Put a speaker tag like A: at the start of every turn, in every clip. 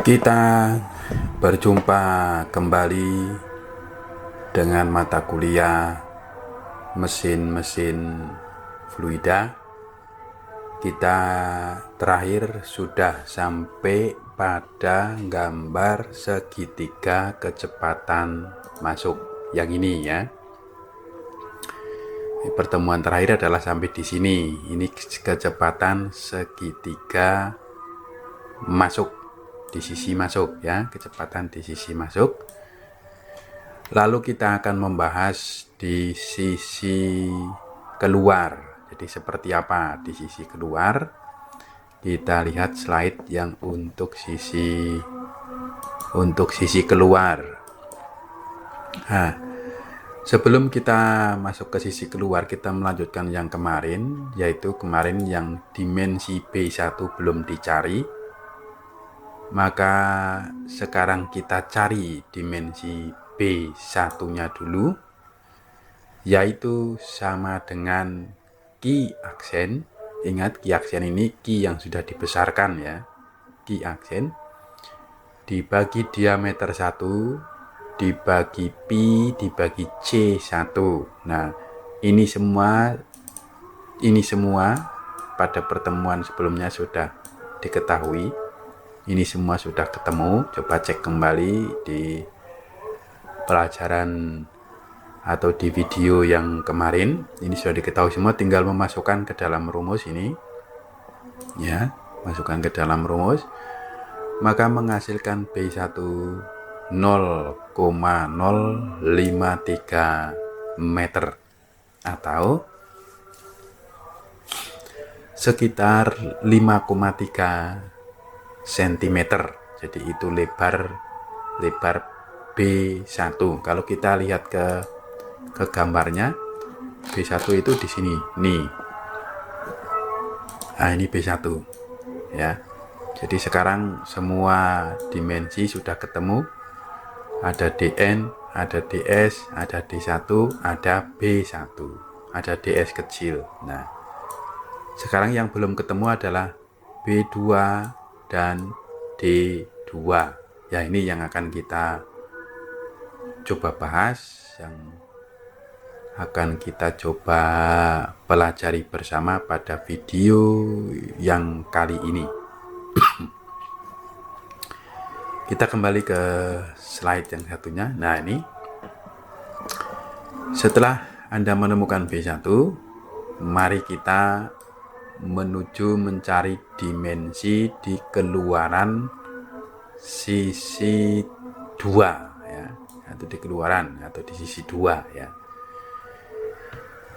A: Kita berjumpa kembali dengan mata kuliah mesin-mesin fluida. Kita terakhir sudah sampai pada gambar segitiga kecepatan masuk yang ini ya. Pertemuan terakhir adalah sampai di sini. Ini kecepatan segitiga masuk di sisi masuk ya, kecepatan di sisi masuk. Lalu kita akan membahas di sisi keluar. Jadi seperti apa di sisi keluar? Kita lihat slide yang untuk sisi keluar. Nah, sebelum kita masuk ke sisi keluar, kita melanjutkan yang kemarin, yaitu kemarin yang dimensi B1 belum dicari. Maka sekarang kita cari dimensi B1-nya dulu, yaitu sama dengan Q aksen. Ingat, Q aksen ini Q yang sudah dibesarkan ya. Q aksen dibagi diameter 1 dibagi pi dibagi C1. Nah, ini semua pada pertemuan sebelumnya sudah diketahui. Ini semua sudah ketemu. Coba cek kembali di pelajaran atau di video yang kemarin. Ini sudah diketahui semua, tinggal memasukkan ke dalam rumus ini ya, masukkan ke dalam rumus, maka menghasilkan B1 0,053 meter atau sekitar 5,3 cm. Jadi itu lebar B1. Kalau kita lihat ke gambarnya, B1 itu di sini nih. Nah, ini B1 ya. Jadi sekarang semua dimensi sudah ketemu. Ada dN, ada ds, ada d1, ada B1, ada ds kecil. Nah, sekarang yang belum ketemu adalah B2 dan D2 ya. Ini yang akan kita coba bahas, yang akan kita coba pelajari bersama pada video yang kali ini. Kita kembali ke slide yang satunya. Nah, ini setelah Anda menemukan B1, mari kita menuju mencari dimensi di keluaran sisi 2 ya, atau di keluaran atau di sisi 2 ya.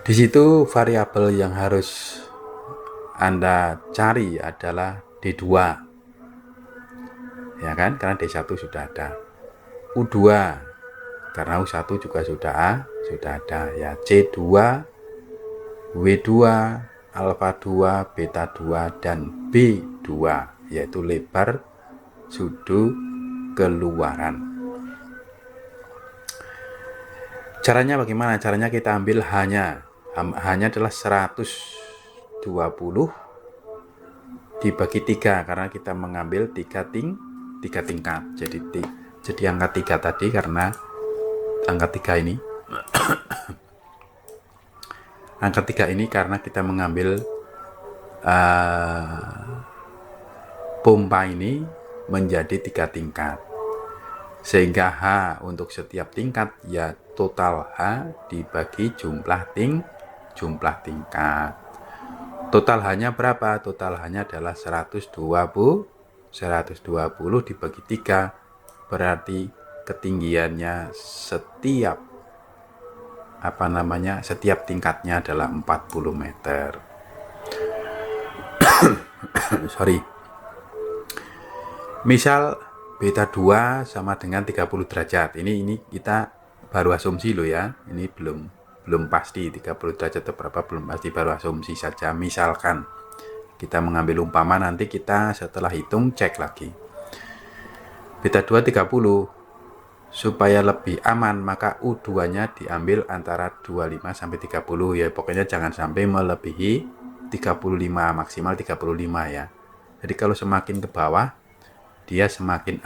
A: Di situ variabel yang harus Anda cari adalah D2 ya kan, karena D1 sudah ada. U2 karena U1 juga sudah ada ya. C2, W2, alfa 2, beta 2, dan B2, yaitu lebar sudut keluaran. Caranya bagaimana? Caranya kita ambil hanya adalah 120 dibagi 3, karena kita mengambil 3 tingkat. Jadi angka 3 tadi, karena angka 3 ini angka 3 ini karena kita mengambil pompa ini menjadi 3 tingkat, sehingga H untuk setiap tingkat ya total H dibagi jumlah tingkat. Total H-nya berapa? Total H-nya adalah 120 dibagi 3, berarti ketinggiannya setiap tingkatnya adalah 40 meter. Sorry. Misal beta 2 sama dengan 30 derajat. Ini kita baru asumsi loh ya. Ini belum pasti 30 derajat atau berapa, belum pasti, baru asumsi saja. Misalkan kita mengambil umpama, nanti kita setelah hitung cek lagi. Beta 2 30. Supaya lebih aman, maka U2-nya diambil antara 25 sampai 30 ya. Pokoknya jangan sampai melebihi 35, maksimal 35 ya. Jadi kalau semakin ke bawah dia semakin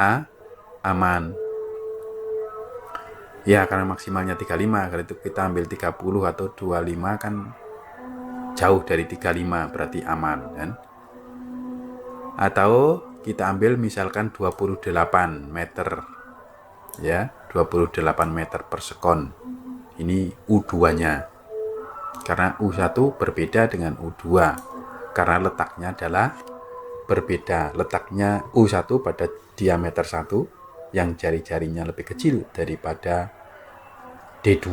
A: aman. Ya, karena maksimalnya 35, kalau itu kita ambil 30 atau 25 kan jauh dari 35, berarti aman kan. Atau kita ambil misalkan 28 meter ya, 28 meter per sekon. Ini U2-nya. Karena U1 berbeda dengan U2 karena letaknya adalah berbeda. Letaknya U1 pada diameter 1 yang jari-jarinya lebih kecil daripada D2.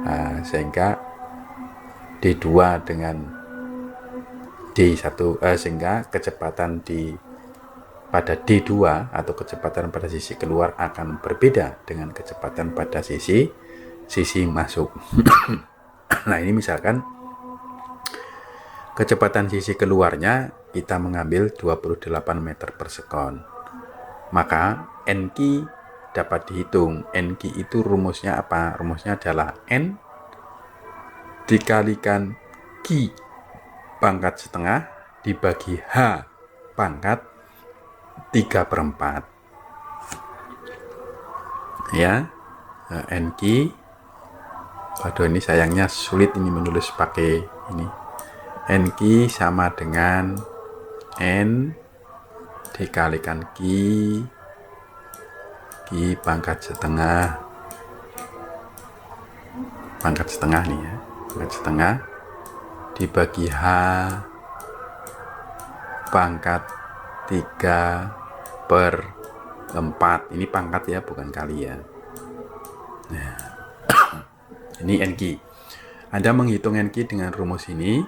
A: Nah, sehingga D2 dengan D1 sehingga kecepatan pada D2 atau kecepatan pada sisi keluar akan berbeda dengan kecepatan pada sisi masuk. Nah, ini misalkan kecepatan sisi keluarnya kita mengambil 28 meter per sekon. Maka NQ dapat dihitung. NQ itu rumusnya apa? Rumusnya adalah N dikalikan Q pangkat setengah dibagi H pangkat 3/4. Ya, NQ. Aduh, ini sayangnya sulit ini menulis pakai ini. NQ sama dengan N dikalikan Q pangkat setengah nih ya, pangkat setengah dibagi H pangkat 3/4. Ini pangkat ya, bukan kali ya. Nah, ini NQ. Anda menghitung NQ dengan rumus ini,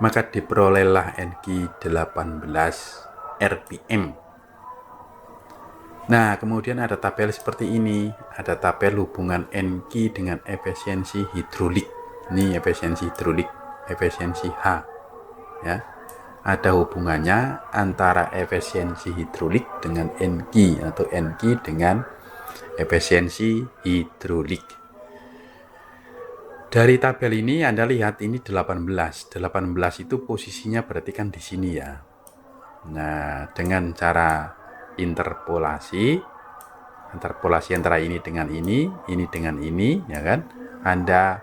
A: maka diperolehlah NQ 18 rpm. Nah, kemudian ada tabel seperti ini. Ada tabel hubungan NQ dengan efisiensi hidrolik. Ini efisiensi hidrolik, efisiensi H. Ya, ada hubungannya antara efisiensi hidrolik dengan NQ atau NQ dengan efisiensi hidrolik. Dari tabel ini Anda lihat ini 18. 18 itu posisinya berarti kan di sini ya. Nah, dengan cara interpolasi antara ini dengan ini dengan ini, ya kan, Anda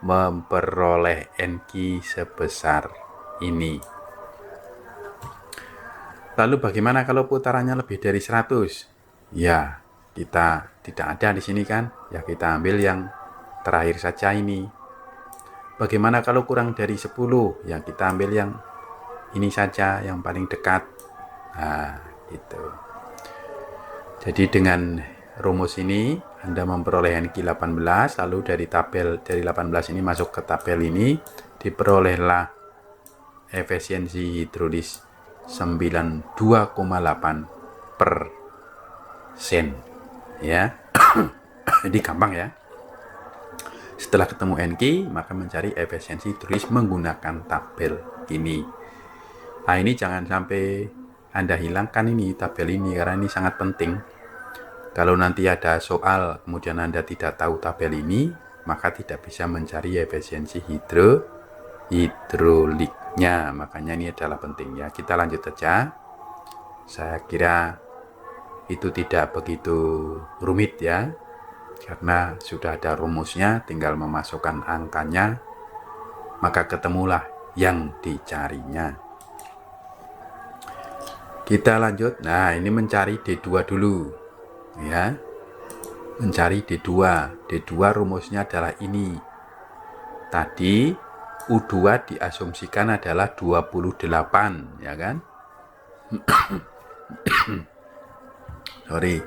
A: memperoleh NQ sebesar ini. Lalu bagaimana kalau putarannya lebih dari 100? Ya, kita tidak ada di sini kan? Ya, kita ambil yang terakhir saja ini. Bagaimana kalau kurang dari 10? Ya, kita ambil yang ini saja, yang paling dekat. Nah, gitu. Jadi dengan rumus ini Anda memperoleh NQ 18, lalu dari 18 ini masuk ke tabel ini, diperolehlah efisiensi hidrolis 92,8% ya. Jadi gampang ya. Setelah ketemu NQ, maka mencari efisiensi hidrolis menggunakan tabel ini. Nah, ini jangan sampai Anda hilangkan ini tabel ini karena ini sangat penting. Kalau nanti ada soal kemudian Anda tidak tahu tabel ini, maka tidak bisa mencari efisiensi hidroliknya. Makanya ini adalah penting ya. Kita lanjut saja. Saya kira itu tidak begitu rumit ya, karena sudah ada rumusnya, tinggal memasukkan angkanya, maka ketemulah yang dicarinya. Kita lanjut. Nah, ini mencari D2 dulu ya, mencari D2. D2 rumusnya adalah ini. Tadi U2 diasumsikan adalah 28 ya kan. Sorry,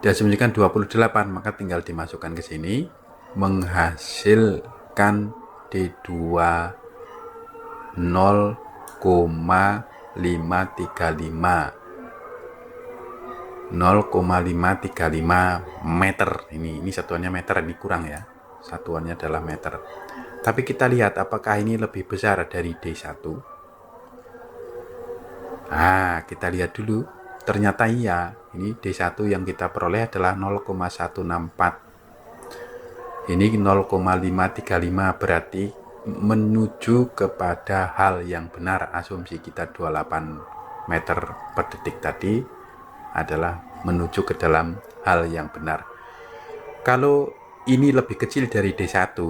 A: diasumsikan 28, maka tinggal dimasukkan ke sini, menghasilkan D2 0,535 meter. Ini satuannya meter, ini kurang ya, satuannya adalah meter. Tapi kita lihat apakah ini lebih besar dari D1. Nah, kita lihat dulu. Ternyata iya, ini D1 yang kita peroleh adalah 0,164. Ini 0,535, berarti menuju kepada hal yang benar. Asumsi kita 28 meter per detik tadi adalah menuju ke dalam hal yang benar. Kalau ini lebih kecil dari D1,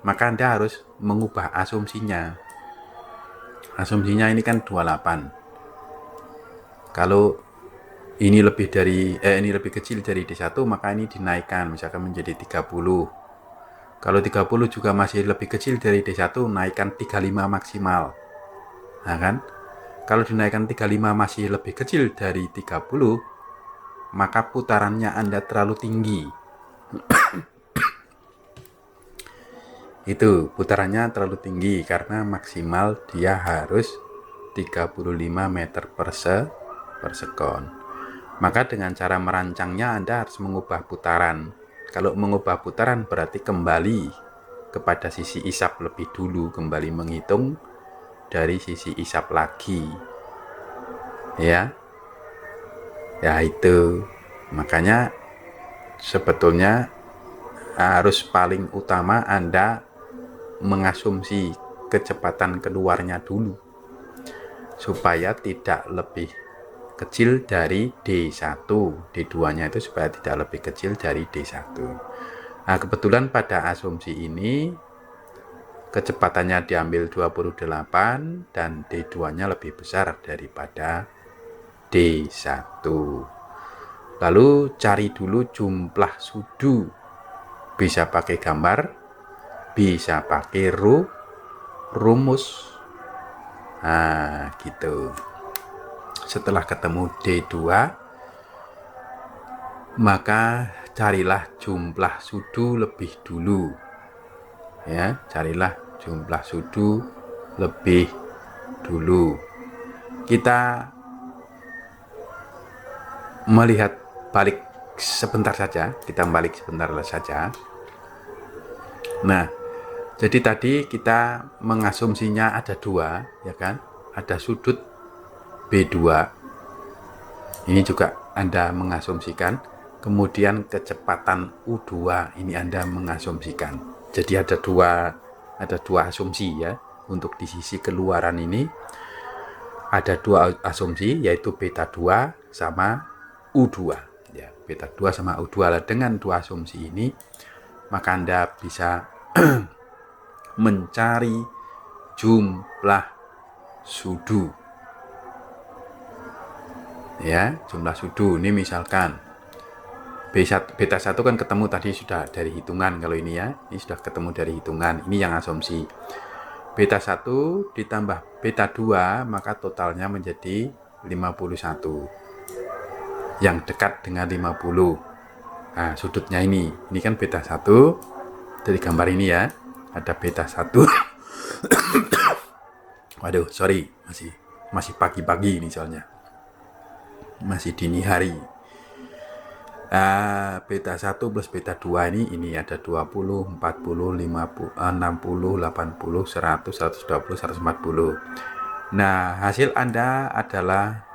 A: maka Anda harus mengubah asumsinya. Asumsinya ini kan 28. Kalau ini lebih kecil dari D1, maka ini dinaikkan misalkan menjadi 30. Kalau 30 juga masih lebih kecil dari D1, naikkan 35 maksimal. Nah kan? Kalau dinaikkan 35 masih lebih kecil dari 30, maka putarannya Anda terlalu tinggi. Itu putarannya terlalu tinggi karena maksimal dia harus 35 meter per sekon. Maka dengan cara merancangnya Anda harus mengubah putaran. Kalau mengubah putaran berarti kembali kepada sisi isap lebih dulu, kembali menghitung dari sisi isap lagi. Ya itu. Makanya sebetulnya harus paling utama Anda mengasumsi kecepatan keluarnya dulu supaya tidak lebih kecil dari D1. D2 nya itu supaya tidak lebih kecil dari D1. Nah, kebetulan pada asumsi ini kecepatannya diambil 28 dan D2-nya lebih besar daripada D1. Lalu cari dulu jumlah sudu. Bisa pakai gambar, bisa pakai rumus. Nah, gitu. Setelah ketemu D2, maka carilah jumlah sudu lebih dulu. Ya, carilah jumlah sudu lebih dulu. Kita melihat balik sebentar saja, Nah, jadi tadi kita mengasumsinya ada 2, ya kan? Ada sudut B2. Ini juga Anda mengasumsikan. Kemudian kecepatan U2 ini Anda mengasumsikan. Jadi ada dua asumsi ya. Untuk di sisi keluaran ini ada 2 asumsi, yaitu beta 2 sama U2. Ya, beta 2 sama U2. Dengan 2 asumsi ini maka Anda bisa mencari jumlah sudu. Ya, jumlah sudu ini misalkan beta 1 kan ketemu tadi sudah dari hitungan. Kalau ini ya, ini sudah ketemu dari hitungan. Ini yang asumsi. Beta 1 ditambah beta 2 maka totalnya menjadi 51. Yang dekat dengan 50. Nah, sudutnya ini kan beta 1. Dari gambar ini ya, ada beta 1. Waduh, sorry, masih pagi-pagi ini soalnya. Masih dini hari. Beta 1 plus beta 2 ini ada 20, 40, 50, 60, 80, 100, 120, 140. Nah, hasil Anda adalah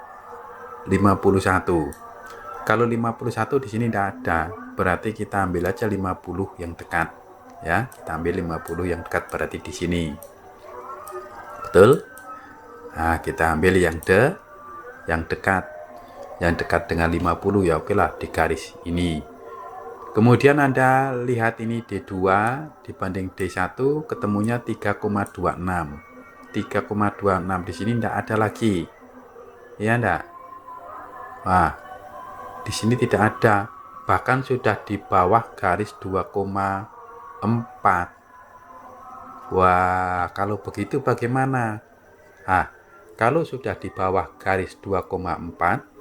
A: 51. Kalau 51 di sini tidak ada, berarti kita ambil aja 50 yang dekat. Ya, kita ambil 50 yang dekat berarti di sini. Betul? Nah, kita ambil yang dekat. Yang dekat dengan 50 ya oke lah di garis ini. Kemudian Anda lihat ini D2 dibanding D1 ketemunya 3,26. 3,26 di sini tidak ada lagi. Ya enggak? Wah, di sini tidak ada. Bahkan sudah di bawah garis 2,4. Wah, kalau begitu bagaimana? Kalau sudah di bawah garis 2,4,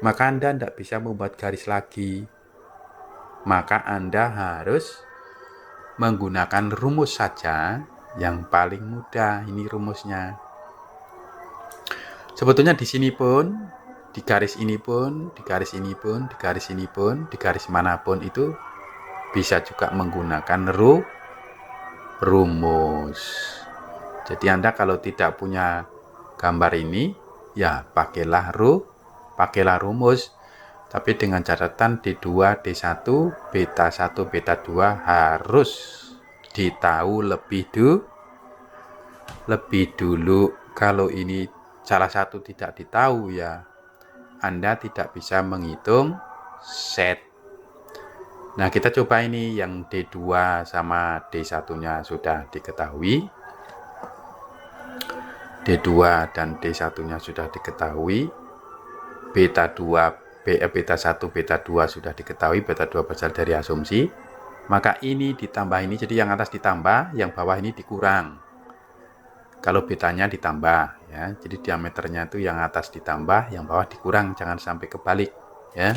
A: maka Anda tidak bisa membuat garis lagi. Maka Anda harus menggunakan rumus saja yang paling mudah. Ini rumusnya. Sebetulnya di sini pun, di garis ini pun, di garis ini pun, di garis ini pun, di garis manapun itu bisa juga menggunakan rumus. Jadi Anda kalau tidak punya gambar ini, ya pakailah rumus. Tapi dengan catatan D2, D1, beta 1, beta 2 harus ditahu lebih lebih dulu. Kalau ini salah satu tidak ditahu ya Anda tidak bisa menghitung set. Nah, kita coba ini yang D2 sama D1-nya sudah diketahui. D2 dan D1-nya sudah diketahui. Beta 2, beta 1, beta 2 sudah diketahui. Beta 2 berasal dari asumsi. Maka ini ditambah ini, jadi yang atas ditambah, yang bawah ini dikurang. Kalau betanya ditambah ya, jadi diameternya itu yang atas ditambah, yang bawah dikurang, jangan sampai kebalik ya.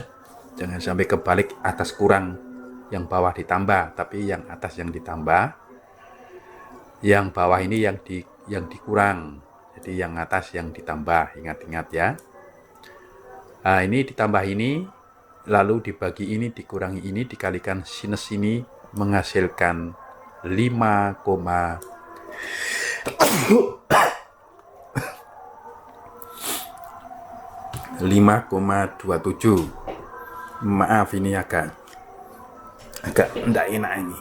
A: Jangan sampai kebalik, atas kurang, yang bawah ditambah, tapi yang atas yang ditambah, yang bawah ini yang dikurang. Jadi yang atas yang ditambah, ingat-ingat ya. Nah, ini ditambah ini, lalu dibagi ini, dikurangi ini, dikalikan sinus ini menghasilkan 5,27. Maaf, ini agak enggak enak ini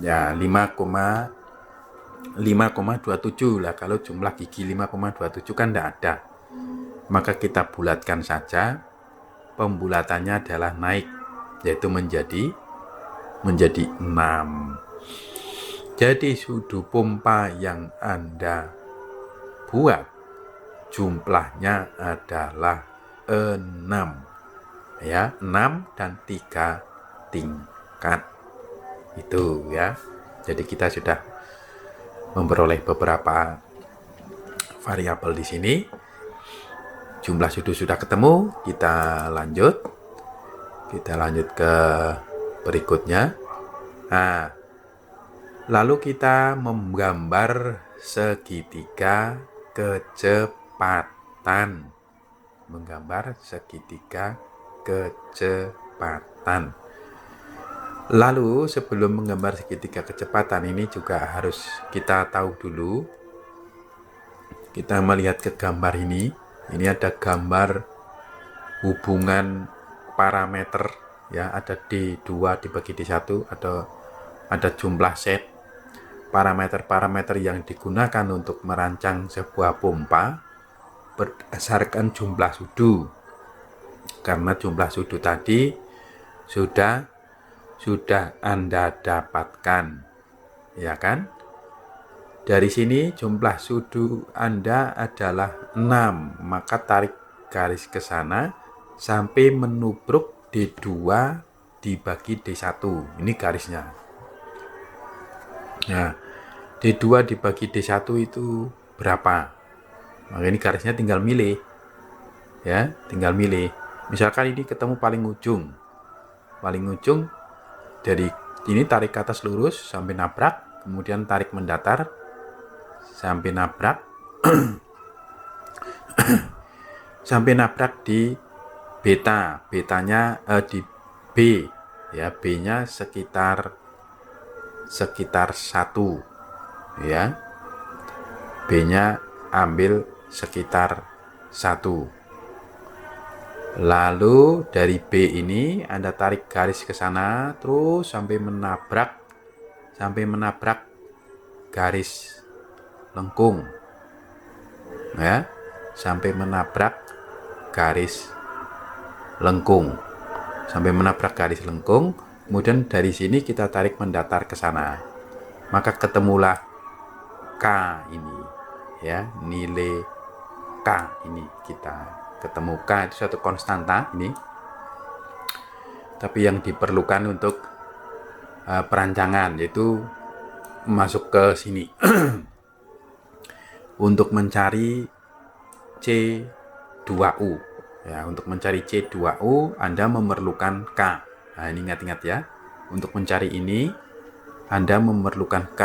A: ya. 5,27 lah. Kalau jumlah gigi 5,27 kan enggak ada, maka kita bulatkan saja. Pembulatannya adalah naik, yaitu menjadi 6. Jadi sudu pompa yang Anda buat jumlahnya adalah 6 ya, 6 dan 3 tingkat itu ya. Jadi kita sudah memperoleh beberapa variabel di sini. Jumlah sudu sudah ketemu. Kita lanjut ke berikutnya. Nah, lalu kita menggambar segitiga kecepatan. Lalu sebelum menggambar segitiga kecepatan ini juga harus kita tahu dulu. Kita melihat ke gambar ini. Ini ada gambar hubungan parameter ya, ada D2 dibagi D1, ada jumlah set. Parameter-parameter yang digunakan untuk merancang sebuah pompa berdasarkan jumlah sudu. Karena jumlah sudu tadi sudah Anda dapatkan, ya kan? Dari sini jumlah sudu Anda adalah 6, maka tarik garis ke sana sampai menubruk D2 dibagi D1. Ini garisnya. Nah, D2 dibagi D1 itu berapa? Maka ini garisnya tinggal milih. Ya, tinggal milih. Misalkan ini ketemu paling ujung. Dari ini tarik ke atas lurus sampai nabrak, kemudian tarik mendatar sampai nabrak sampai nabrak di betanya di B ya, B-nya sekitar 1 ya. B-nya ambil sekitar 1. Lalu dari B ini Anda tarik garis ke sana terus sampai menabrak garis lengkung ya, sampai menabrak garis lengkung. Kemudian dari sini kita tarik mendatar ke sana, maka ketemulah K ini ya, nilai K ini. Kita ketemu K itu suatu konstanta ini, tapi yang diperlukan untuk perancangan yaitu masuk ke sini untuk mencari C2U ya. Untuk mencari C2U Anda memerlukan K. Nah, ini ingat-ingat ya, untuk mencari ini Anda memerlukan K.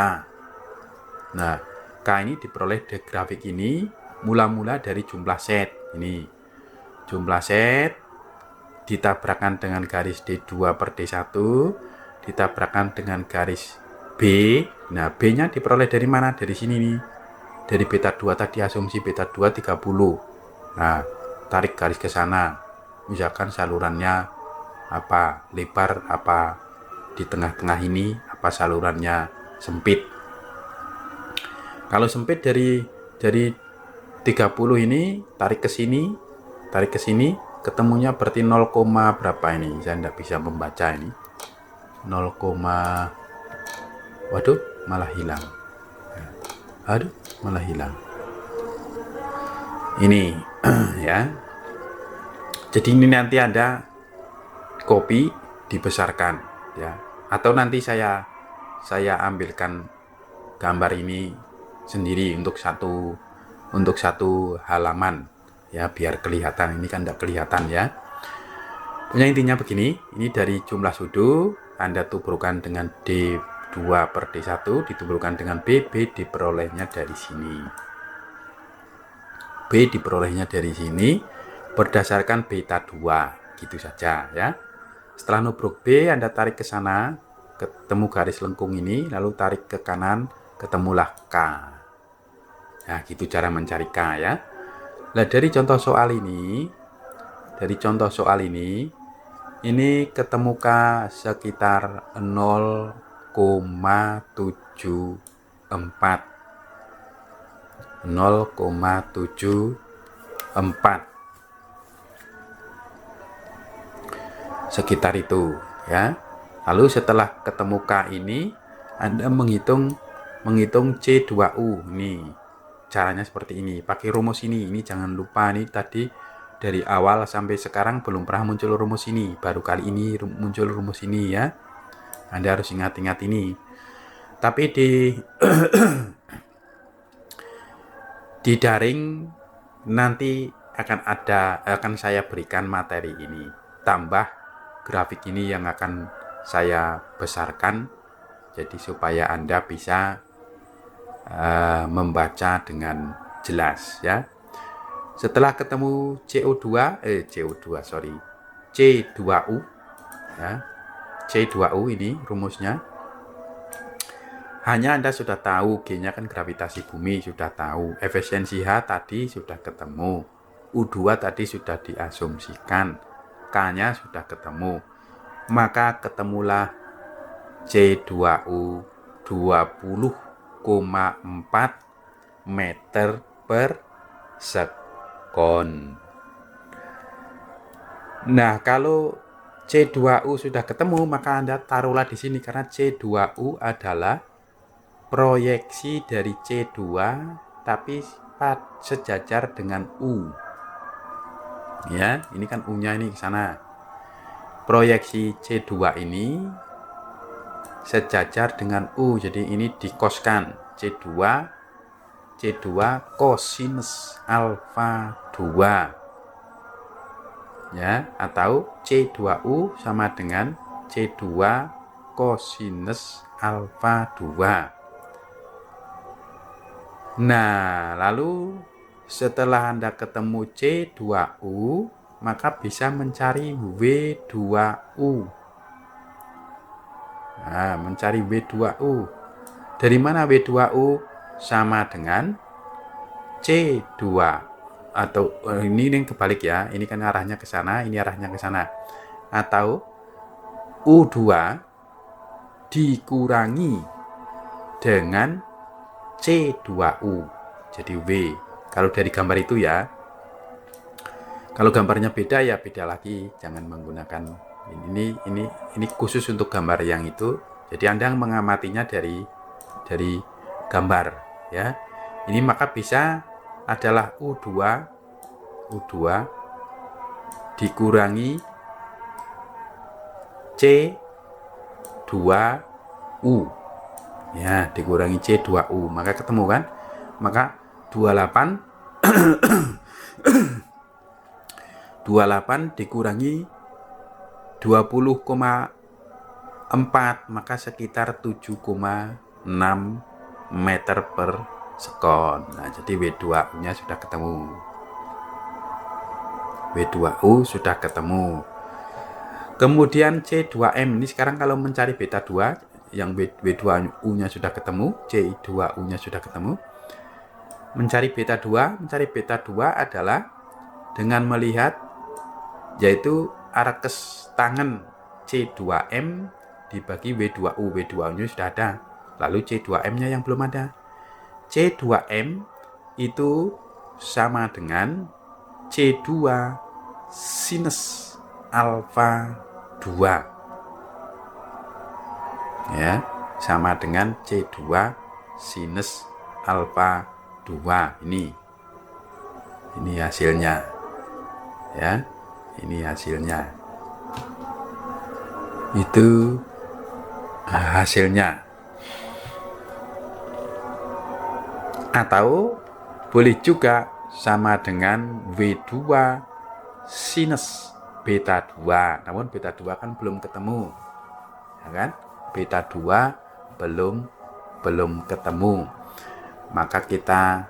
A: Nah, K ini diperoleh dari grafik ini mula-mula dari jumlah set. Ini jumlah set ditabrakkan dengan garis D2 per D1, ditabrakkan dengan garis B. Nah, B-nya diperoleh dari mana? Dari sini nih. Dari beta 2 tadi, asumsi beta 2 30. Nah, tarik garis ke sana. Misalkan salurannya apa, lebar apa, di tengah-tengah ini apa salurannya sempit. Kalau sempit dari 30 ini tarik ke sini, ketemunya berarti 0, berapa ini? Saya tidak bisa membaca ini. 0, waduh, malah hilang. Aduh, malah hilang. Ini ya. Jadi ini nanti Anda copy, dibesarkan ya. Atau nanti saya ambilkan gambar ini sendiri untuk satu halaman ya, biar kelihatan. Ini kan tidak kelihatan ya. Punya intinya begini, ini dari jumlah sudu Anda tubrukkan dengan D2 per D1 ditubrukkan dengan B diperolehnya dari sini. B diperolehnya dari sini berdasarkan beta 2, gitu saja ya. Setelah nubruk B, Anda tarik ke sana, ketemu garis lengkung ini, lalu tarik ke kanan, ketemulah K. Nah, gitu cara mencari K ya. Nah, dari contoh soal ini ketemu K sekitar 0,74. 0,74 sekitar itu ya. Lalu setelah ketemu K ini, Anda menghitung C2U. Nih caranya seperti ini, pakai rumus ini jangan lupa. Nih tadi dari awal sampai sekarang belum pernah muncul rumus ini, baru kali ini muncul rumus ini ya. Anda harus ingat-ingat ini. Tapi di daring nanti akan saya berikan materi ini, tambah grafik ini yang akan saya besarkan, jadi supaya Anda bisa membaca dengan jelas ya. Setelah ketemu C2U ya, C2U ini rumusnya. Hanya Anda sudah tahu, G-nya kan gravitasi bumi, sudah tahu. Efisiensi H tadi sudah ketemu. U2 tadi sudah diasumsikan. K-nya sudah ketemu. Maka ketemulah C2U 20,4 meter per sekon. Nah, kalau C2U sudah ketemu, maka Anda taruhlah di sini, karena C2U adalah proyeksi dari C2 tapi sejajar dengan U. Ya, ini kan U-nya ini ke sana. Proyeksi C2 ini sejajar dengan U, jadi ini dikoskan C2 kosinus alfa 2 ya, atau C2U sama dengan C2 kosinus alfa 2. Nah, lalu setelah Anda ketemu C2U, maka bisa mencari W2U. Nah, mencari W2U. Dari mana W2U? Sama dengan C2, atau ini yang kebalik ya. Ini kan arahnya ke sana, ini arahnya ke sana. Atau U2 dikurangi dengan C2U. Jadi W. Kalau dari gambar itu ya. Kalau gambarnya beda ya beda lagi. Jangan menggunakan ini khusus untuk gambar yang itu. Jadi Anda mengamatinya dari gambar ya. Ini maka bisa adalah U2 dikurangi C2U ya, dikurangi C2U, maka ketemu kan, maka 28 dikurangi 20,4, maka sekitar 7,6 meter per sekon. Nah, jadi W2U nya sudah ketemu. W2U sudah ketemu. Kemudian C2M ini sekarang kalau mencari beta 2, yang W2U nya sudah ketemu, C2U nya sudah ketemu. Mencari beta 2 adalah dengan melihat, yaitu arkes tangan C2M dibagi W2U. W2U nya sudah ada, lalu C2M nya yang belum ada. C2M itu sama dengan C2 sinus alfa 2. Ya, sama dengan C2 sinus alfa 2. Ini hasilnya. Ya, ini hasilnya. Itu hasilnya. Atau boleh juga sama dengan W2 sinus beta 2. Namun beta 2 kan belum ketemu. Ya kan? Beta 2 belum ketemu. Maka kita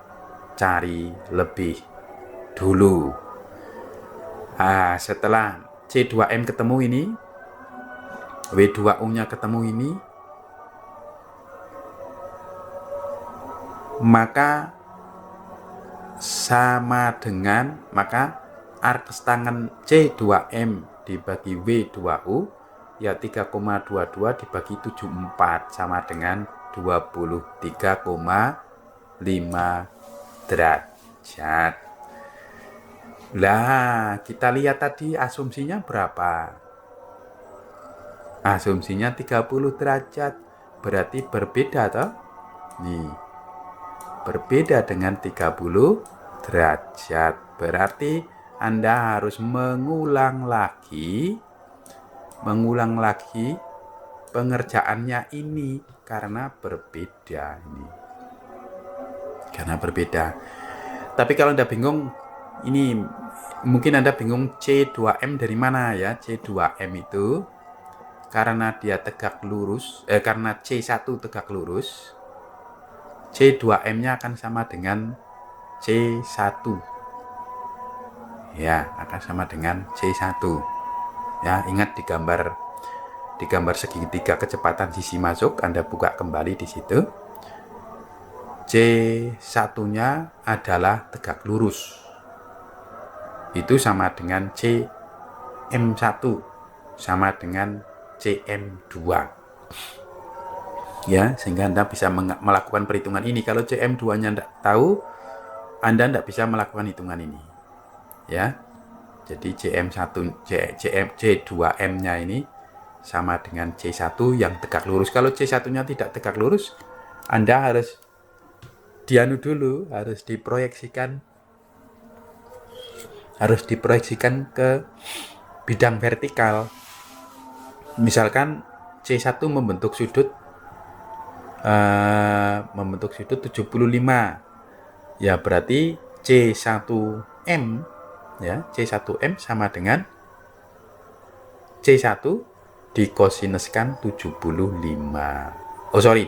A: cari lebih dulu. Setelah C2M ketemu ini, W2U-nya ketemu ini, maka sama dengan, maka arcs tangan C2M dibagi W2U ya 3,22 dibagi 74 sama dengan 23,5 derajat. Lah, kita lihat tadi asumsinya berapa? Asumsinya 30 derajat. Berarti berbeda toh? Nih. Berbeda dengan 30 derajat. Berarti Anda harus mengulang lagi pengerjaannya ini karena berbeda ini. Karena berbeda. Tapi kalau Anda bingung, ini mungkin Anda bingung C2M dari mana ya? C2M itu karena dia tegak lurus, karena C1 tegak lurus, C2M-nya akan sama dengan C1. Ya, akan sama dengan C1. Ya, ingat di gambar segitiga kecepatan sisi masuk, Anda buka kembali di situ. C1-nya adalah tegak lurus. Itu sama dengan CM1 sama dengan CM2. Ya, sehingga Anda bisa melakukan perhitungan ini. Kalau CM2-nya tidak tahu, Anda tidak bisa melakukan hitungan ini. Ya. Jadi C2M-nya ini sama dengan C1 yang tegak lurus. Kalau C1-nya tidak tegak lurus, Anda harus dulu, harus diproyeksikan ke bidang vertikal. Misalkan C1 membentuk sudut 75. Ya, berarti C1M ya, C1M sama dengan C1 dikosinuskan 75.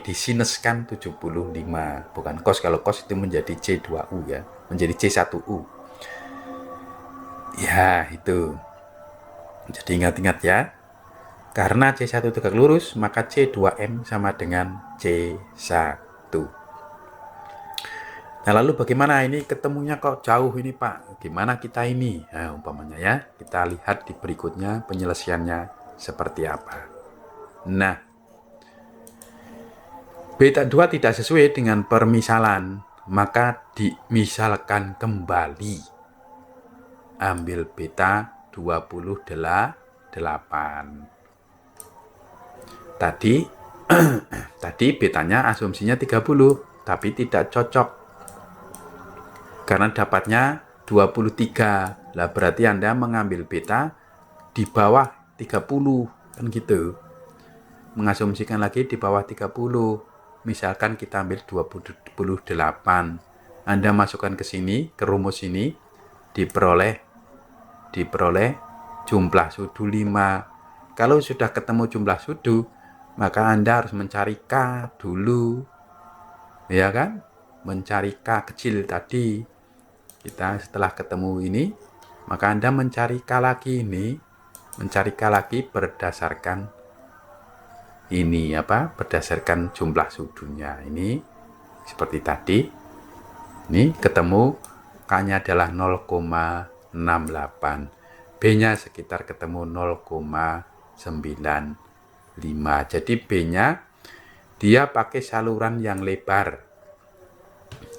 A: Disinuskan 75, bukan cos. Kalau cos itu menjadi C2U ya, menjadi C1U. Ya, itu. Jadi ingat-ingat ya. Karena C1 tegak lurus, maka C2M sama dengan C1. Nah, lalu bagaimana ini ketemunya kok jauh ini Pak? Gimana kita ini? Nah, umpamanya ya, kita lihat di berikutnya penyelesaiannya seperti apa. Nah, beta 2 tidak sesuai dengan permisalan, maka dimisalkan kembali. Ambil beta 28. Tadi betanya asumsinya 30, tapi tidak cocok. Karena dapatnya 23. Lah berarti Anda mengambil beta di bawah 30, kan gitu. Mengasumsikan lagi di bawah 30. Misalkan kita ambil 28. Anda masukkan ke sini, ke rumus ini, diperoleh jumlah sudu 5. Kalau sudah ketemu jumlah sudu, maka Anda harus mencari K dulu. Ya kan? Mencari K kecil tadi. Kita setelah ketemu ini, maka Anda mencari K lagi ini. Mencari K lagi berdasarkan ini berdasarkan jumlah sudunya. Ini seperti tadi. Ini ketemu K-nya adalah 0,68. B-nya sekitar ketemu 0,95. Jadi B-nya dia pakai saluran yang lebar.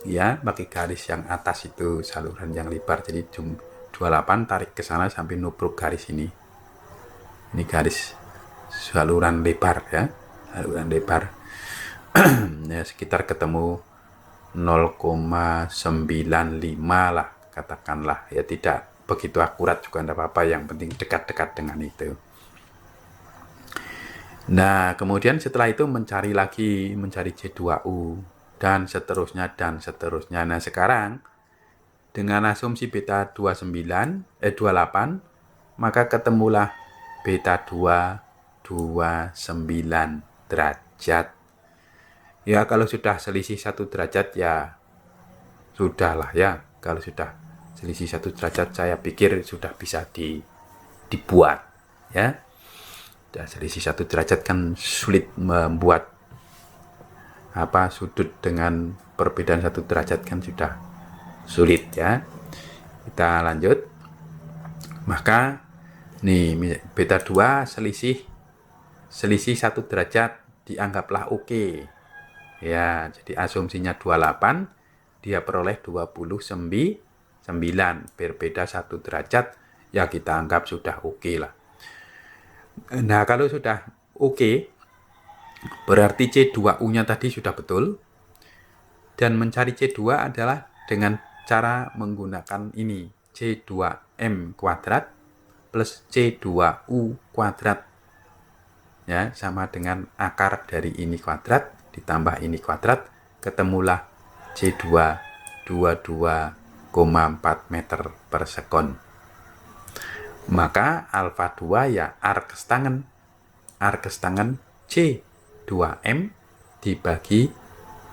A: ya, pakai garis yang atas itu saluran yang lebar. Jadi 28 tarik ke sana sampai nubruk garis ini. Ini garis saluran lebar ya, saluran lebar. Ya, sekitar ketemu 0,95 lah katakanlah, ya tidak begitu akurat juga tidak apa-apa, yang penting dekat-dekat dengan itu. Nah, kemudian setelah itu mencari lagi, mencari C2U dan seterusnya dan seterusnya. Nah, sekarang dengan asumsi beta 28, maka ketemulah beta 29 derajat. Ya, kalau sudah selisih 1 derajat ya sudahlah ya. Kalau sudah selisih 1 derajat saya pikir sudah bisa dibuat ya. Dan selisih 1 derajat kan sulit membuat sudut dengan perbedaan 1 derajat kan sudah sulit ya. Kita lanjut. Maka nih beta 2 selisih 1 derajat dianggaplah oke. Ya, jadi asumsinya 28, dia peroleh 29, berbeda 1 derajat, ya kita anggap sudah oke lah. Nah, kalau sudah oke, berarti C2U-nya tadi sudah betul. Dan mencari C2 adalah dengan cara menggunakan ini, C2M kuadrat plus C2U kuadrat. Ya, sama dengan akar dari ini kuadrat ditambah ini kuadrat, ketemulah C2 22,4 meter per sekon. Maka alfa 2 ya arcus tangen C2M dibagi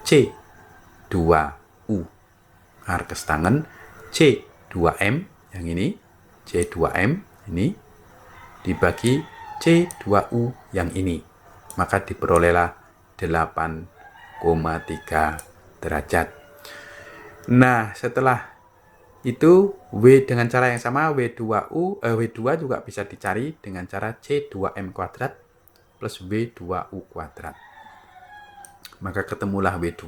A: C2U. Arcus tangen C2M yang ini, C2M ini dibagi C2U yang ini, maka diperolehlah 8,3 derajat. Nah, setelah itu W dengan cara yang sama, W2 juga bisa dicari dengan cara C2M kuadrat plus W2U kuadrat. Maka ketemulah W2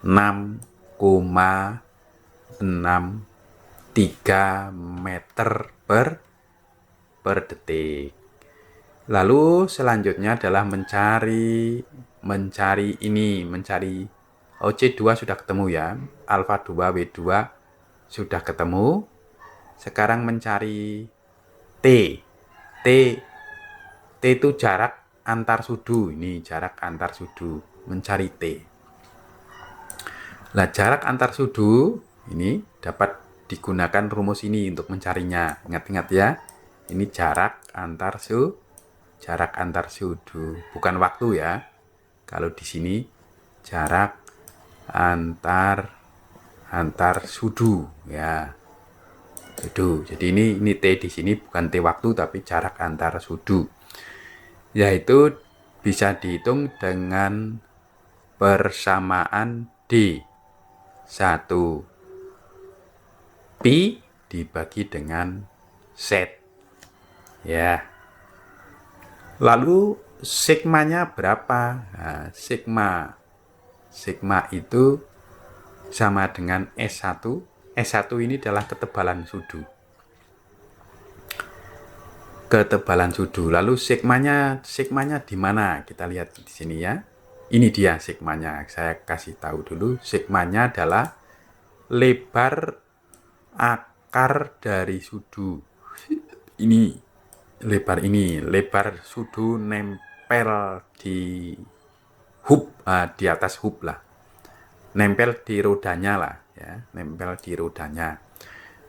A: 6,63 meter per detik. Lalu selanjutnya adalah mencari C2 sudah ketemu ya, alfa 2 W2 sudah ketemu. Sekarang mencari T itu jarak antar sudu, ini jarak antar sudu, mencari T. Nah, jarak antar sudu ini dapat digunakan rumus ini untuk mencarinya. Ingat-ingat ya, ini jarak antar sudu, bukan waktu ya. Kalau di sini jarak antar sudu ya. Sudu. Jadi ini T di sini bukan T waktu tapi jarak antar sudu. Yaitu bisa dihitung dengan persamaan D 1 pi dibagi dengan Z. Ya. Lalu sigmanya berapa? Nah, sigma itu sama dengan S1. S1 ini adalah ketebalan sudu. Lalu sigmanya di mana? Kita lihat di sini ya. Ini dia sigmanya. Saya kasih tahu dulu. Sigmanya adalah lebar akar dari sudu. Ini lebar sudu nempel di hub, di atas hub lah, nempel di rodanya lah ya, nempel di rodanya.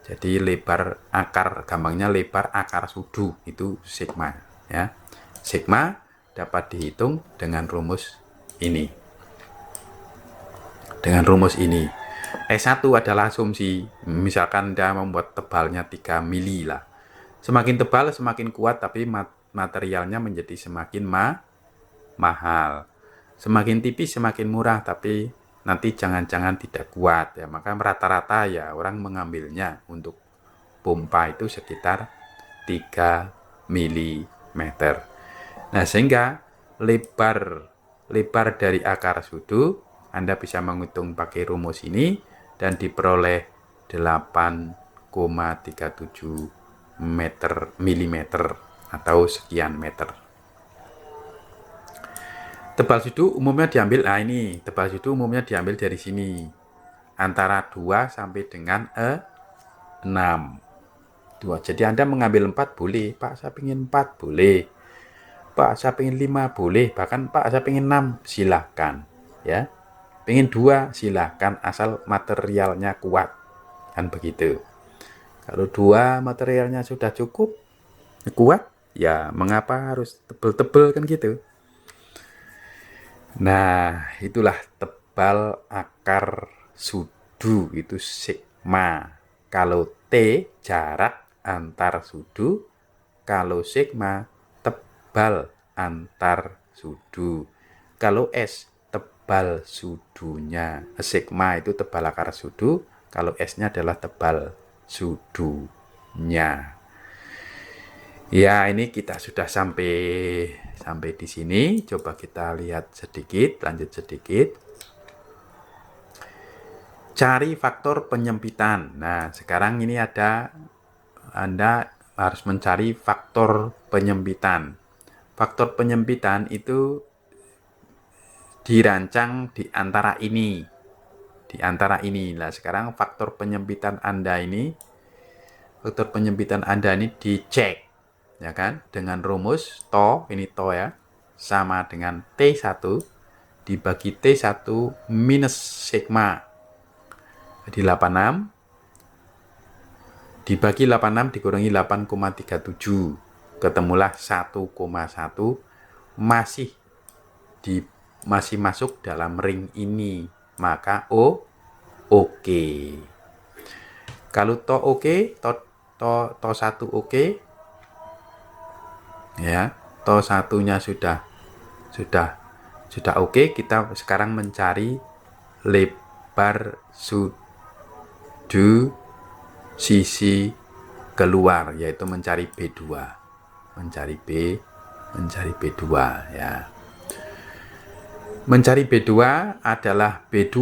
A: Jadi lebar akar, gampangnya lebar akar sudu itu sigma ya. Sigma dapat dihitung dengan rumus ini. S1 adalah asumsi, misalkan Anda membuat tebalnya 3 mili lah. Semakin tebal semakin kuat, tapi materialnya menjadi semakin mahal. Semakin tipis semakin murah, tapi nanti jangan-jangan tidak kuat ya. Maka rata-rata ya orang mengambilnya untuk pompa itu sekitar 3 mm. Nah, sehingga lebar dari akar sudu Anda bisa menghitung pakai rumus ini dan diperoleh 8,37 milimeter atau sekian meter. Tebal sudu umumnya diambil, ini tebal sudu umumnya diambil dari sini. Antara 2 sampai dengan 6. 2. Jadi Anda mengambil 4 boleh. Pak, saya ingin 4 boleh. Pak, saya ingin 5 boleh. Bahkan Pak, saya ingin 6 silahkan. Ya. Pengen 2 silahkan asal materialnya kuat. Kan begitu. Kalau 2 materialnya sudah cukup kuat, ya mengapa harus tebel-tebel kan gitu. Nah, itulah tebal akar sudu itu sigma. Kalau T jarak antar sudu, kalau sigma tebal antar sudu. Kalau S tebal sudunya. Sigma itu tebal akar sudu, kalau S-nya adalah tebal sudunya. Ya, ini kita sudah sampai di sini. Coba kita lihat sedikit, lanjut sedikit. Cari faktor penyempitan. Nah, sekarang ini Anda harus mencari faktor penyempitan. Faktor penyempitan itu dirancang di antara ini. Di antara ini. Nah, sekarang faktor penyempitan Anda ini dicek. Ya kan, dengan rumus to, ini to ya, sama dengan T1 dibagi T1 minus sigma. Jadi 86 dibagi 86 dikurangi 8,37, ketemulah 1,1, masih masuk dalam ring ini, maka oke. Kalau to oke, to 1 oke. Ya, to satunya sudah oke. Kita sekarang mencari lebar sudu sisi keluar, yaitu mencari B2. Mencari B2 ya. Mencari B2 adalah B2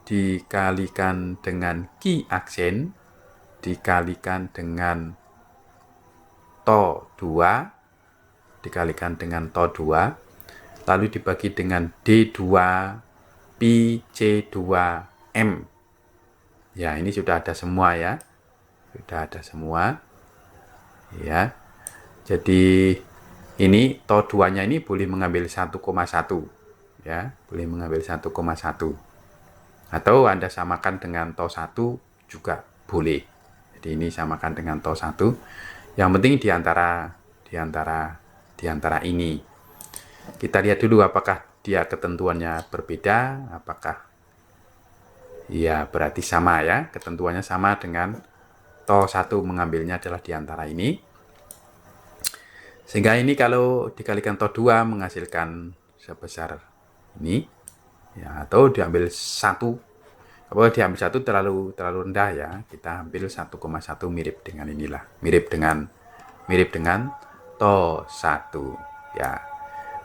A: dikalikan dengan Ki aksen dikalikan dengan to 2 dikalikan dengan to 2 lalu dibagi dengan D2 Pi C2M. Ya, ini sudah ada semua ya. Sudah ada semua. Ya. Jadi ini to 2-nya ini boleh mengambil 1,1. Ya, boleh mengambil 1,1. Atau Anda samakan dengan to 1 juga boleh. Jadi ini samakan dengan to 1. Yang penting di antara ini. Kita lihat dulu apakah dia ketentuannya berbeda, apakah ya berarti sama ya, ketentuannya sama dengan to 1 mengambilnya adalah di antara ini. Sehingga ini kalau dikalikan to 2 menghasilkan sebesar ini. Ya, atau diambil 1. Kalau diambil 1 terlalu rendah ya. Kita ambil 1,1 mirip dengan inilah. Mirip dengan to 1 ya.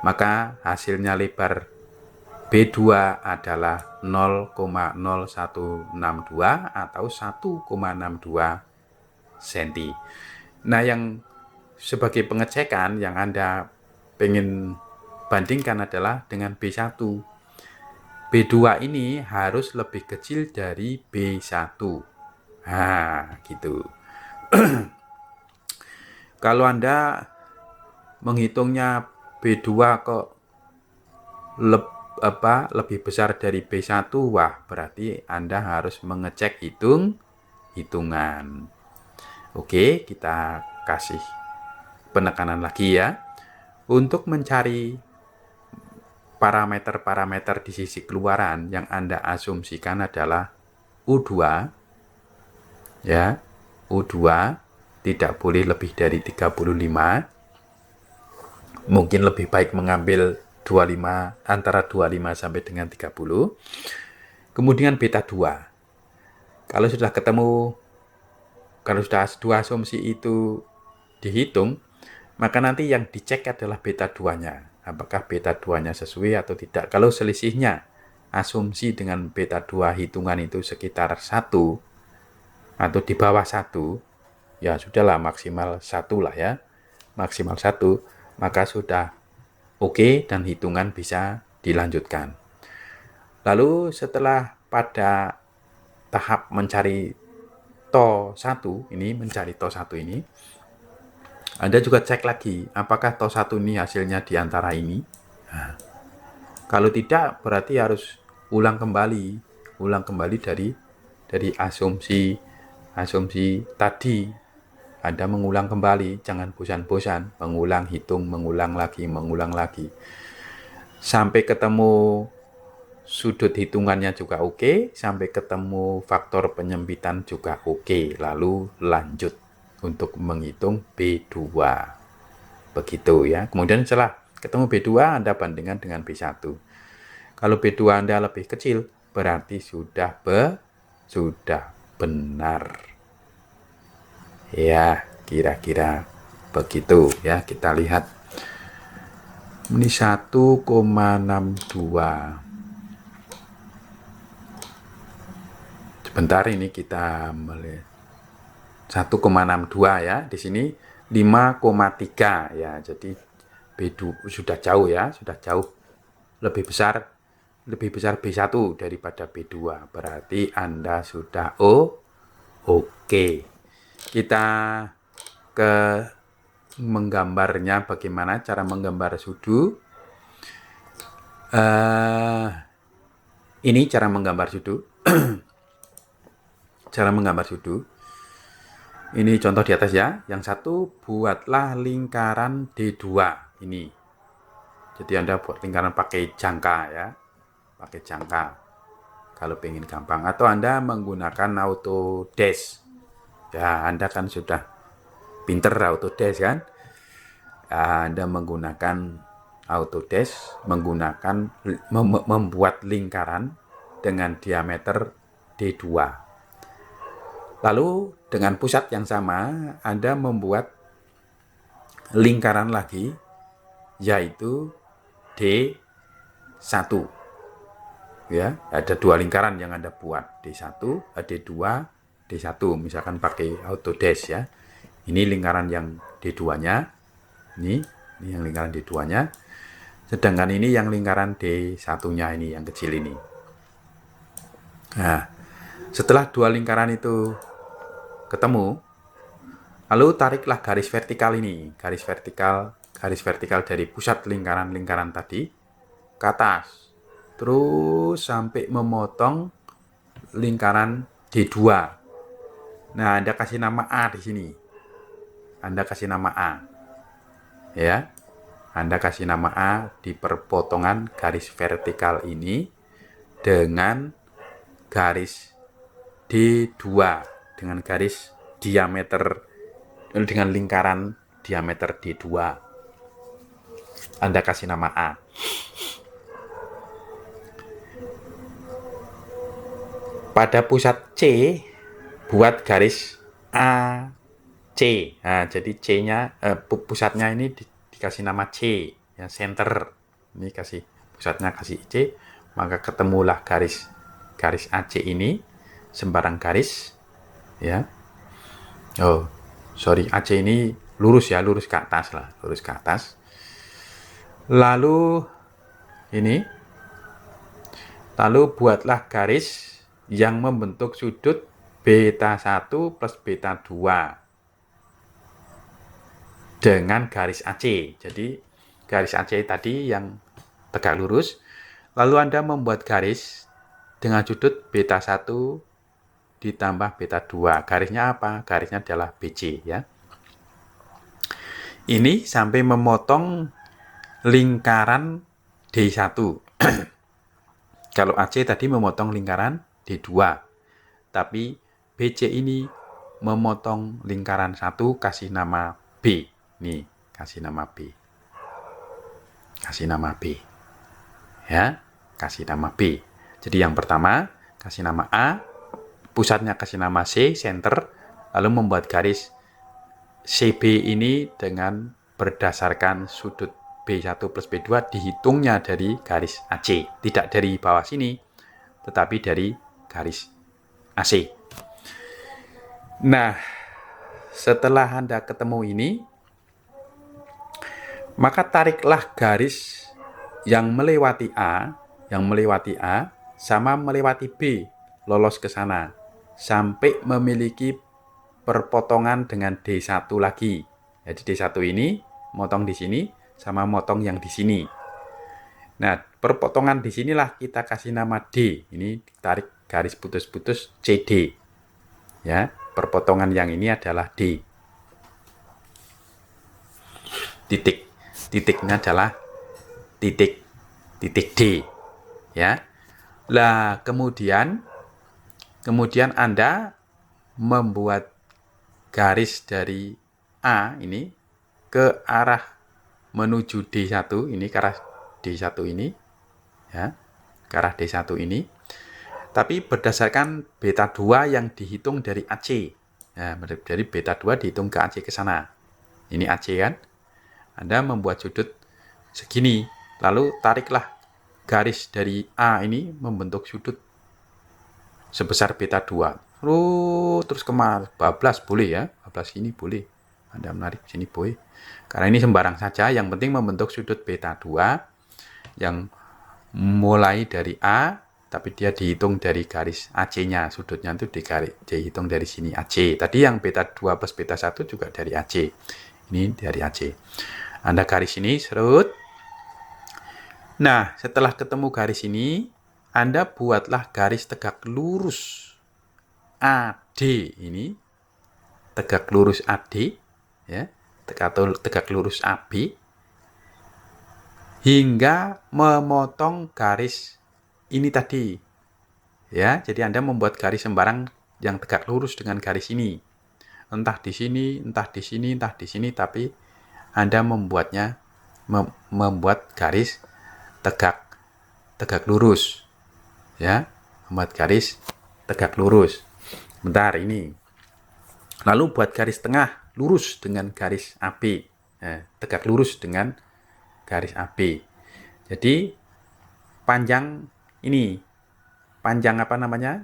A: Maka hasilnya lebar B2 adalah 0,0162 atau 1,62 cm. Nah, yang sebagai pengecekan yang Anda pengen bandingkan adalah dengan B1. B2 ini harus lebih kecil dari B1. Nah, gitu. Kalau Anda menghitungnya B2 kok lebih besar dari B1, wah berarti Anda harus mengecek hitungan. Oke, kita kasih penekanan lagi ya. Untuk mencari parameter-parameter di sisi keluaran yang Anda asumsikan adalah U2 ya. U2 tidak boleh lebih dari 35. Mungkin lebih baik mengambil 25, antara 25 sampai dengan 30. Kemudian beta 2. Kalau sudah dua asumsi itu dihitung, maka nanti yang dicek adalah beta 2-nya. Apakah beta 2-nya sesuai atau tidak. Kalau selisihnya asumsi dengan beta 2 hitungan itu sekitar 1 atau di bawah 1, ya sudahlah maksimal 1 lah ya. Maksimal 1, maka sudah oke dan hitungan bisa dilanjutkan. Lalu setelah pada tahap mencari to 1 ini, Anda juga cek lagi apakah to 1 ini hasilnya di antara ini. Nah, kalau tidak berarti harus ulang kembali dari asumsi tadi. Anda mengulang kembali, jangan bosan-bosan, mengulang lagi. Sampai ketemu sudut hitungannya juga oke, sampai ketemu faktor penyempitan juga oke. Lalu lanjut untuk menghitung B2. Begitu ya. Kemudian setelah ketemu B2, Anda bandingkan dengan B1. Kalau B2 Anda lebih kecil, berarti sudah benar. Ya, kira-kira begitu ya. Kita lihat. Ini 1,62. Sebentar, ini kita melihat 1,62 ya. Di sini 5,3 ya. Jadi B2 sudah jauh ya, sudah jauh lebih besar B1 daripada B2. Berarti Anda sudah oke. Kita ke menggambarnya, bagaimana cara menggambar sudu. Ini cara menggambar sudu. Cara menggambar sudu. Ini contoh di atas ya. Yang satu, buatlah lingkaran D2 ini. Jadi Anda buat lingkaran pakai jangka ya. Pakai jangka. Kalau pengen gampang. Atau Anda menggunakan Autodesk. Ya, Anda kan sudah pinter Autodesk kan. Anda menggunakan Autodesk, membuat lingkaran dengan diameter D2. Lalu dengan pusat yang sama, Anda membuat lingkaran lagi, yaitu D1. Ya, ada 2 lingkaran yang Anda buat, D1, D2, D1, misalkan pakai Autodesk ya. Ini lingkaran yang D2-nya. Ini yang lingkaran D2-nya. Sedangkan ini yang lingkaran D1-nya ini, yang kecil ini. Nah, setelah 2 lingkaran itu ketemu, lalu tariklah garis vertikal ini. Garis vertikal dari pusat lingkaran tadi ke atas. Terus sampai memotong lingkaran D2. Nah, Anda kasih nama A di sini. Anda kasih nama A. Ya. Anda kasih nama A di perpotongan garis vertikal ini dengan garis D2, dengan garis diameter, dengan lingkaran diameter D2. Anda kasih nama A. Pada pusat C, buat garis AC. Nah, jadi C-nya, pusatnya ini dikasih nama C, ya, center. Ini kasih pusatnya, kasih C, maka ketemulah garis AC ini, sembarang garis, ya. Oh, sorry, AC ini lurus ya, lurus ke atas lah, lurus ke atas. Lalu ini, lalu buatlah garis yang membentuk sudut beta 1 plus beta 2 dengan garis AC. Jadi garis AC tadi yang tegak lurus, lalu Anda membuat garis dengan sudut beta 1 ditambah beta 2. Garisnya apa? Garisnya adalah BC ya. Ini sampai memotong lingkaran D1. Kalau AC tadi memotong lingkaran D2. Tapi BC ini memotong lingkaran 1, kasih nama B. Nih, kasih nama B. Kasih nama B. Ya, kasih nama B. Jadi yang pertama, kasih nama A, pusatnya kasih nama C, center, lalu membuat garis CB ini dengan berdasarkan sudut B1 plus B2 dihitungnya dari garis AC, tidak dari bawah sini. tetapi dari garis AC. Nah, setelah Anda ketemu ini, maka tariklah garis yang melewati A sama melewati B, lolos ke sana sampai memiliki perpotongan dengan D1 lagi. Jadi D1 ini motong di sini sama motong yang di sini. Nah, perpotongan di sinilah kita kasih nama D. Ini tarik garis putus-putus CD. Ya, perpotongan yang ini adalah D. Titiknya adalah titik D. Ya. Lah, kemudian Anda membuat garis dari A ini ke arah menuju D1, ini ke arah D1 ini, ya, ke arah D1 ini, tapi berdasarkan beta 2 yang dihitung dari AC. Nah, dari beta 2 dihitung ke AC ke sana. Ini AC kan? Anda membuat sudut segini, lalu tariklah garis dari A ini membentuk sudut sebesar beta 2. Terus kemana? Bablas boleh ya, bablas sini boleh. Anda menarik sini boleh. Karena ini sembarang saja, yang penting membentuk sudut beta 2 yang mulai dari A, tapi dia dihitung dari garis AC-nya. Sudutnya itu dihitung dari sini AC. Tadi yang beta 2 plus beta 1 juga dari AC. Ini dari AC. Anda garis ini, serut. Nah, setelah ketemu garis ini, Anda buatlah garis tegak lurus AD ini, tegak lurus AD, ya, tegak lurus AB, hingga memotong garis ini tadi. Ya, jadi Anda membuat garis sembarang yang tegak lurus dengan garis ini. Entah di sini, entah di sini, entah di sini, tapi Anda membuat garis tegak lurus. Ya, membuat garis tegak lurus. Bentar ini. Lalu buat garis tengah lurus dengan garis AB. Tegak lurus dengan garis AB. Jadi panjang ini, panjang apa namanya?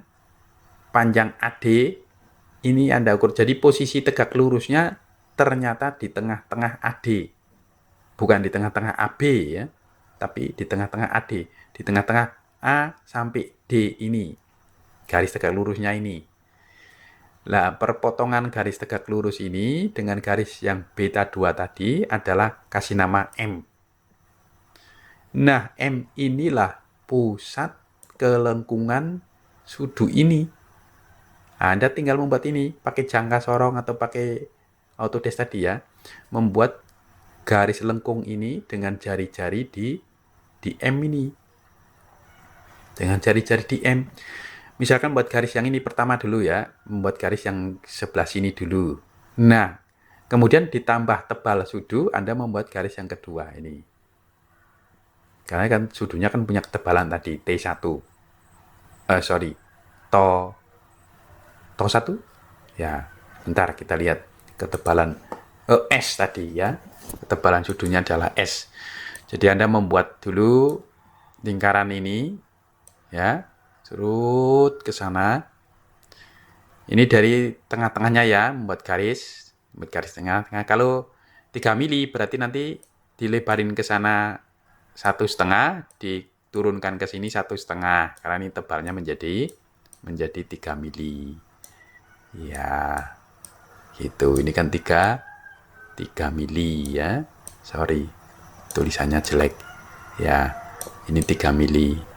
A: Panjang AD ini Anda ukur. Jadi posisi tegak lurusnya ternyata di tengah-tengah AD. Bukan di tengah-tengah AB ya, tapi di tengah-tengah AD. Di tengah-tengah A sampai D ini. Garis tegak lurusnya ini. Nah, perpotongan garis tegak lurus ini dengan garis yang beta 2 tadi adalah kasih nama M. Nah, M inilah pusat kelengkungan sudu ini. Anda tinggal membuat ini pakai jangka sorong atau pakai Autodesk tadi ya. Membuat garis lengkung ini dengan jari-jari di M ini. Dengan jari-jari di M. Misalkan buat garis yang ini pertama dulu ya, membuat garis yang sebelah sini dulu. Nah, kemudian ditambah tebal sudu, Anda membuat garis yang kedua ini. Karena kan sudunya kan punya ketebalan tadi, T1. To 1. Ya, bentar kita lihat ketebalan S tadi ya. Ketebalan sudunya adalah S. Jadi Anda membuat dulu lingkaran ini, ya. Surut ke sana. Ini dari tengah-tengahnya ya, membuat garis tengah. Kalau 3 mili berarti nanti dilebarin ke sana 1,5, diturunkan ke sini 1,5. Karena ini tebalnya menjadi 3 mili. Ya, gitu. Ini kan 3 mili ya. Sorry, tulisannya jelek. Ya, ini 3 mili.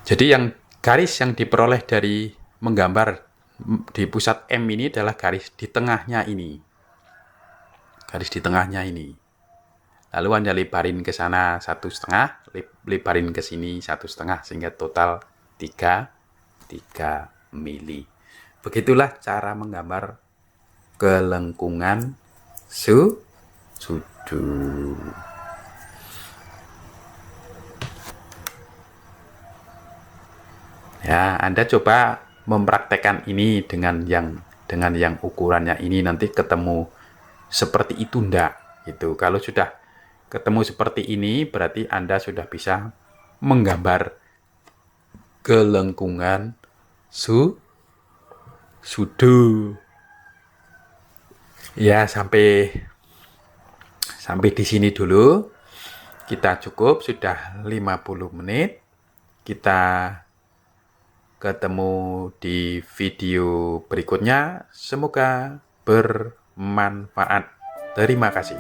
A: Jadi yang garis yang diperoleh dari menggambar di pusat M ini adalah garis di tengahnya ini. Garis di tengahnya ini. Lalu Anda lebarin ke sana 1,5, lebarin ke sini 1,5 sehingga total 3 mili. Begitulah cara menggambar kelengkungan sudu. Ya, Anda coba mempraktekkan ini dengan yang ukurannya ini, nanti ketemu seperti itu enggak gitu. Kalau sudah ketemu seperti ini berarti Anda sudah bisa menggambar kelengkungan sudu. Ya, sampai di sini dulu. Kita cukup, sudah 50 menit. Kita ketemu di video berikutnya. Semoga bermanfaat. Terima kasih.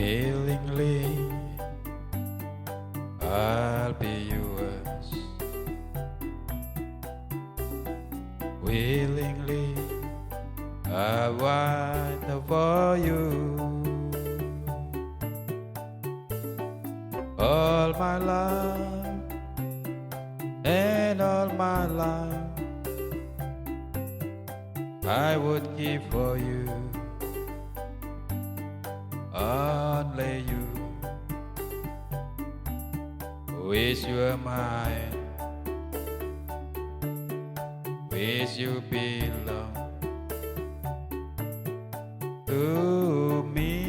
A: Willingly, I'll be yours. Willingly, I want for you. All my life and all my life, I would give for you. Only you, wish you were mine, wish you belong to me.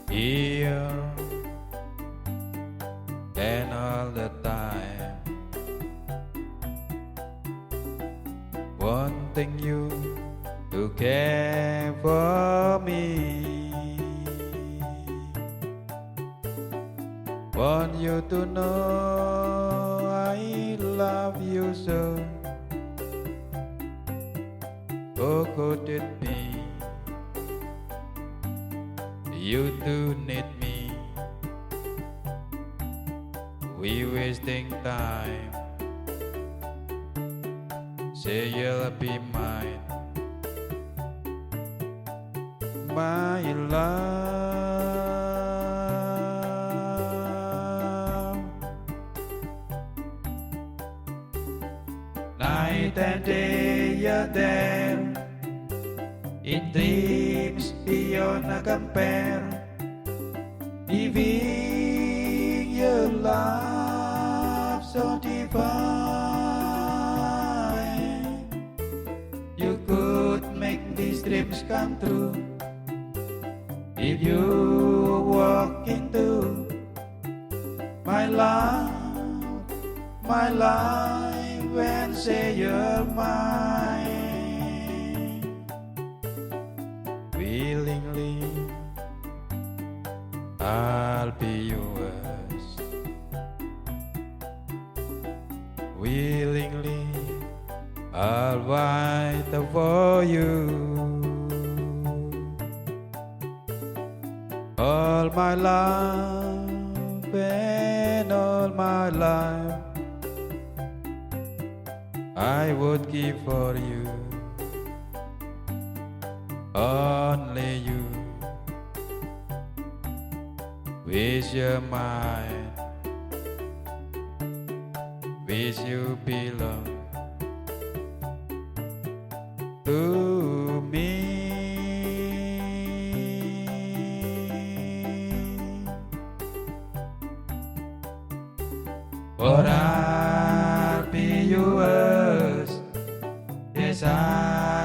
A: Here and all the time, wanting you to care for me, want you to know I love you so. Oh, could it be you do need me? We wasting time. Say you'll be mine, my love. Night and day you're there, in dreams beyond a compare, giving your love so divine. You could make these dreams come true if you walk into my life and say you're mine. Willingly, I'll be yours. Willingly, I'll fight for you. All my life and all my life, I would give for you. Only you, wish you're mine, wish you belong to me. For I'll be yours, yes I